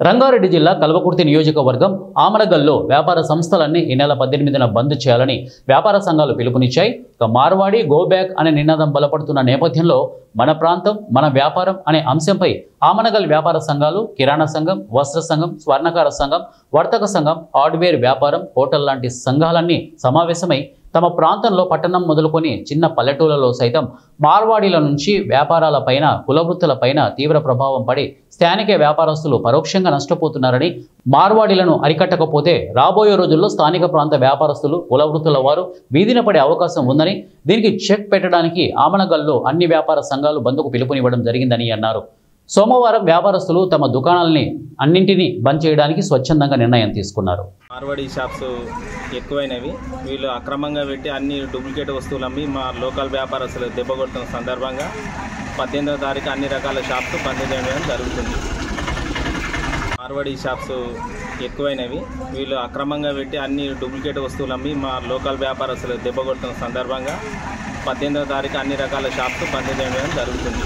రంగారెడ్డి జిల్లా కల్వకుర్తి నియోజకవర్గం ఆమనగల్లో వ్యాపార సంస్థలన్నీ ఈ నెల 18న బంద్ చేయాలని వ్యాపార సంఘాలు పిలుపునిచ్చాయి. మార్వాడి గో బ్యాక్ అనే నినాదం బలపడుతున్న నేపథ్యంలో మన ప్రాంతం మన వ్యాపారం అనే అంశంపై ఆమనగల్ వ్యాపార సంఘాలు, కిరాణా సంఘం, వస్త్ర సంఘం, స్వర్ణకార సంఘం, వర్తక సంఘం, హార్డ్వేర్ వ్యాపారం, హోటల్ లాంటి సంఘాలన్నీ సమావేశమై తమ ప్రాంతంలో పట్టణం మొదలుకొని చిన్న పల్లెటూళ్ళలో సైతం మార్వాడీల నుంచి వ్యాపారాలపైన, కులవృత్తులపైన తీవ్ర ప్రభావం పడి స్థానిక వ్యాపారస్తులు పరోక్షంగా నష్టపోతున్నారని, మార్వాడీలను అరికట్టకపోతే రాబోయే రోజుల్లో స్థానిక ప్రాంత వ్యాపారస్తులు, కులవృత్తుల వారు వీధిన పడే అవకాశం ఉందని, దీనికి చెక్ పెట్టడానికి ఆమనగల్లో అన్ని వ్యాపార సంఘాలు బంద్కు పిలుపునివ్వడం జరిగిందని అన్నారు. సోమవారం వ్యాపారస్తులు తమ దుకాణాలని అన్నింటినీ బంద్ చేయడానికి స్వచ్ఛందంగా నిర్ణయం తీసుకున్నారు. మార్వాడి షాప్స్ ఎక్కువైనవి, వీళ్ళు అక్రమంగా పెట్టి అన్ని డూప్లికేట్ వస్తువులు అమ్మి మా లోకల్ వ్యాపారస్తులు దెబ్బకొడుతున్న సందర్భంగా 18వ తారీఖు అన్ని రకాల షాప్స్ బంద్ చేయడం జరుగుతుంది. మార్వాడి షాప్స్ ఎక్కువైనవి, వీళ్ళు అక్రమంగా పెట్టి అన్ని డూప్లికేట్ వస్తువులు అమ్మి మా లోకల్ వ్యాపారస్తులు దెబ్బకొడుతున్న సందర్భంగా 18వ తారీఖు అన్ని రకాల షాప్స్ బంద్ చేయడం జరుగుతుంది.